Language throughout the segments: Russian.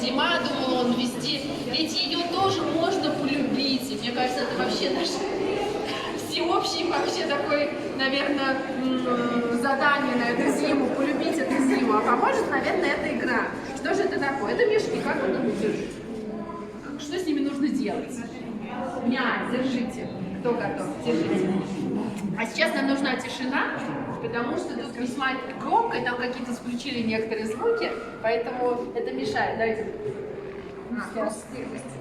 зима, думаю, он везде. Ведь ее тоже можно полюбить. И мне кажется, это вообще наш всеобщий вообще такой, наверное, задание на эту зиму, полюбить эту зиму. А поможет, наверное, эта игра. Что же это такое? Это мешки, как он выдержит? Что с ними нужно делать? Мяч, держите. Кто готов? Держите. А сейчас нам нужна тишина, потому что тут весьма громко, и там какие-то включили некоторые звуки, поэтому это мешает. Давайте.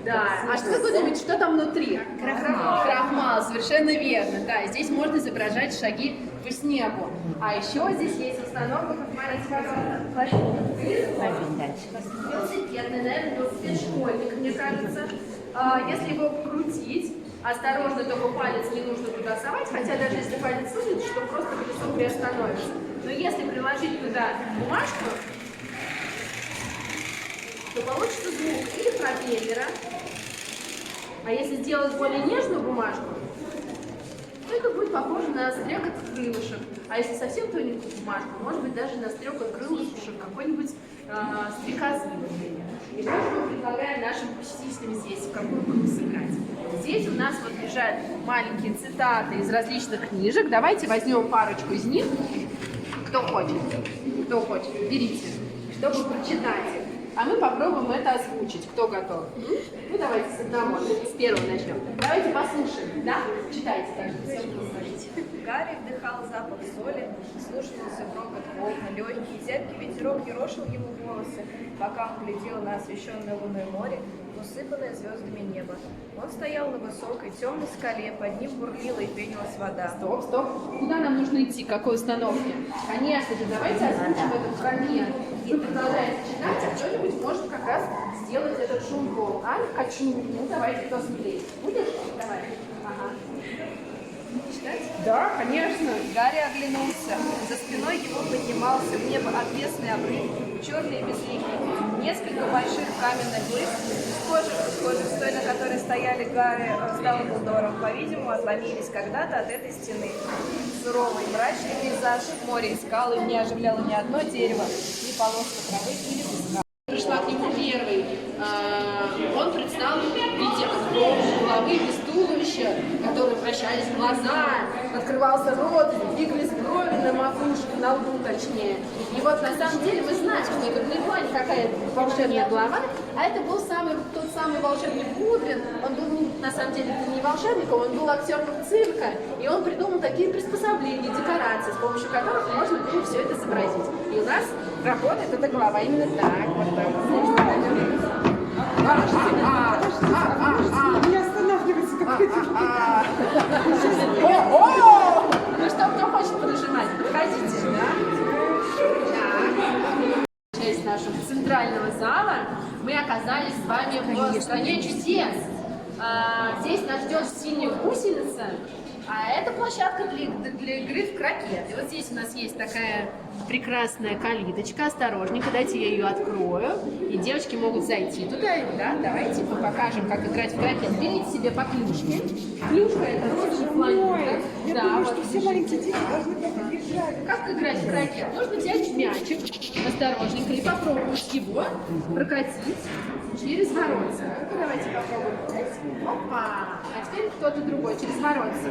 Да. А что вы думаете, что там внутри? Крахмал. Крахмал, совершенно верно. Да, здесь можно изображать шаги по снегу. А еще здесь есть установка, посмотрите, велосипедный, наверное, велосипед-школьник, мне кажется. Если его крутить, осторожно, только палец не нужно туда совать, хотя даже если палец сунет, что просто колесо приостановится. Но если приложить туда бумажку, то получится звук или пропеллера. А если сделать более нежную бумажку, то это будет похоже на стрекот крылышек. А если совсем тоненькую бумажку, может быть даже на стрекот крылышек какой-нибудь стрекозы. И вот мы предлагаем нашим посетителям здесь в какую игру сыграть. Здесь у нас вот лежат маленькие цитаты из различных книжек. Давайте возьмем парочку из них. Кто хочет? Кто хочет? Берите, чтобы прочитать их. А мы попробуем это озвучить. Кто готов? Ну, давайте с одного, с первого начнем. Давайте послушаем, да? Читайте так. Гарри вдыхал запах соли, слушался грохот волн, легкий, зябкий ветерок ерошил ему волосы, пока он глядел на освещенное луной море, усыпанное звездами небо. Он стоял на высокой темной скале, под ним бурлила и пенилась вода. Стоп, стоп. Куда нам нужно идти? К какой установке? Конечно же, давайте озвучим этот фрагмент. Вы продолжаете читать, а кто-нибудь может как раз сделать этот шум волн. А? Хочу. Ну, давайте, кто смелее. Будешь? Давай. Ага. Читать? Да, конечно. Гарри оглянулся. За спиной его поднимался в небо отвесный обрыв, черный и безликий. Несколько больших каменных глыб, схожих с той, на которой стояли Гарри с Дамблдором, по-видимому, отломились когда-то от этой стены. Суровый, мрачный пейзаж, море и скалы не оживляло ни одно дерево, ни полоска травы или песка. Пришла к нему первый. Он предстал в виде огромной головы без туловища, которые вращались глаза, открывался рот, двигались брови на макушке, на лбу точнее. И вот на самом деле мы знаем, что это не была никакая волшебная голова, а это был тот самый волшебник Гудвин. Он был на самом деле не волшебником, он был актером цирка, и он придумал такие приспособления, декорации, с помощью которых можно было все это изобразить. И у нас работает эта голова именно так, вот так. Не останавливайся, какой-то. Ну что, кто хочет понажимать? Подходите, да? Часть нашего центрального зала. Мы оказались с вами в стране чудес. Здесь нас ждет синяя гусеница. А это площадка для игры в крокет. И вот здесь у нас есть такая прекрасная калиточка. Осторожненько, дайте я ее открою. И девочки могут зайти туда. Да? Давайте мы покажем, как играть в крокет. Берите себе по клюшке. Клюшка — это розовый фланель. Я да, думаю, вот. что все маленькие дети должны как играть. Как играть в крокет? Нужно взять мячик осторожненько и попробовать его прокатить через воротца. Ну, давайте попробуем. Опа! А теперь кто-то другой через воротца.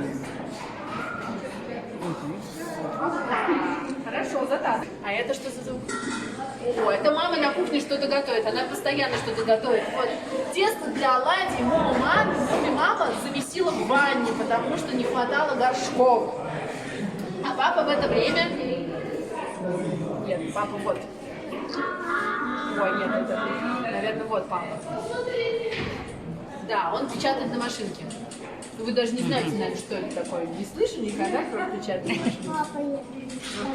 Хорошо, затас. А это что за звук? О, это мама на кухне что-то готовит. Она постоянно что-то готовит. Вот тесто для оладий мама замесила в ванне, потому что не хватало горшков. А папа в это время... Нет, папа вот. Ой, нет, это, наверное, вот папа. Да, он печатает на машинке. Вы даже не знаете, наверное, что это такое. Не слышали никогда, кто печатает на машинке? Папа нет.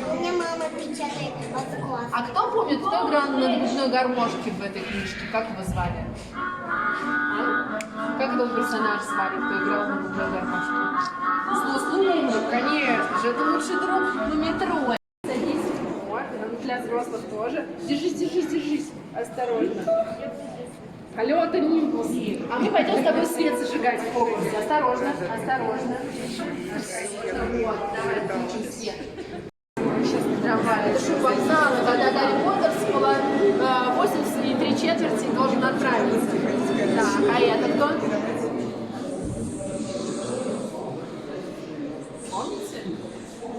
У меня мама печатает от класса. А кто помнит, кто играл на губной гармошке в этой книжке? Как его звали? А? Как этого персонажа звали, кто играл на губной гармошке? Слушай, конечно же, это лучший друг Мумитроль. Садись. Вот, для взрослых тоже. Держись, держись, держись. Осторожно. Полета Нимбус. А мы пойдем с тобой свет зажигать в Хогвартсе. Осторожно, осторожно. Вот, давай, включим свет. Трамвай. Это шум вокзала, когда Гарри Поттер с 8 3/4 должен отправится. Так, а это кто? Помните?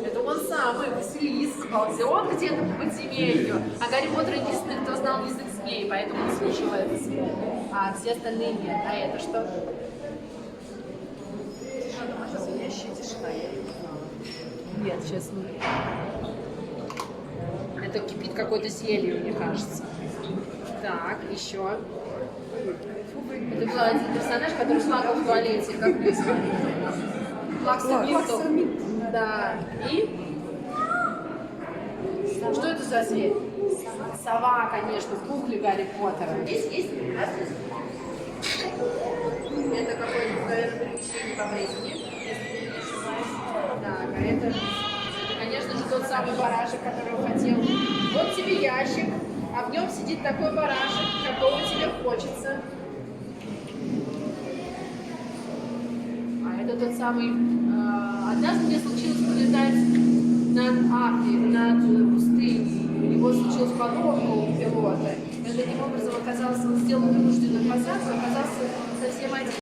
Это он самый, Василиск, ползет где-то по подземелью. А Гарри Поттер единственный, кто знал язык змей, поэтому он слышал этот звук. А все остальные нет. А это что? Звенящая тишина. Нет, сейчас не. Это кипит какое-то зелье, мне кажется. Так, еще. Это был один персонаж, который плакал в туалете, как вы смотрите. Плаксаминтов. Да. И? Что это за зверь? Сова, конечно, в кукле Гарри Поттера. Здесь есть прекрасный звук. Это какое-то, наверное, перемещение по времени. Если не ошибаюсь. Так, а это, конечно же, тот самый барашек, которого хотел. Вот тебе ящик, а в нем сидит такой барашек, какого тебе хочется. А это тот самый... однажды мне случилось полетать над Африкой, над пустыней. У него случилась поломка у пилота. И он таким образом оказался, он сделал вынужденную посадку, оказался совсем один.